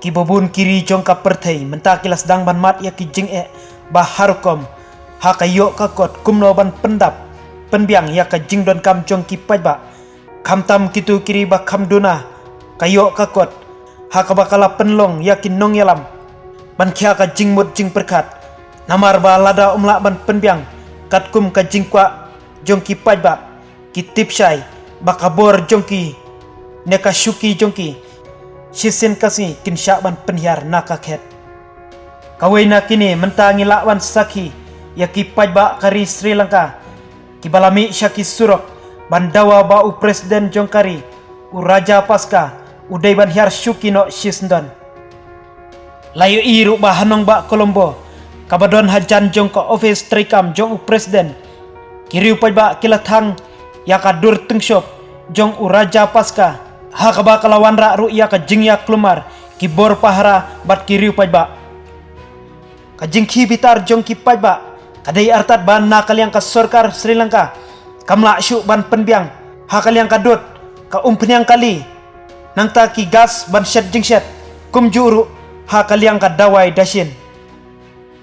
ki bobun kiri jongka perthei menta kilas dang ban mat ya ki jing baharukom ha kayo ka kot kumno ban pendap penbiang ya ka jing don kam jong ki pajba kamtam kitu kiri ba kamduna kayo ka kot ha ka bakala penlong ya ki nong yalam ban kya ka jing mut jing perkat namar ba lada umla ban penbiang kat kum ka jing kwa jong ki pajba ki tipsai bakabor jong ki neka syuki jong ki sisin kasi kin syaban penhiar nakaket kawina kini mentangi lakwan saki ya ki pajba kari Sri Lanka ki balami syaki surok bandawa bau presiden jongkari u raja paska udai ban hiar syuki no sisndon layu iru bahanong ba Kolombo kabadon hajan jong ko office trikam jong u presiden kiri pajba kilathang ya kadur tungshop jong u raja paska ha kaba kalawan ra ru ya ka jingya klumar ki bor pahara bat kiri pajba ka jingki bitar jong ki pajba kadai artat ban nakal yang ka sorkar Sri Lanka kamla syu ban penbiang ha kaliang kadut ka umpnyang kali nang ta ki gas ban shet jing shet kum juru ha kaliang ka dawai dashin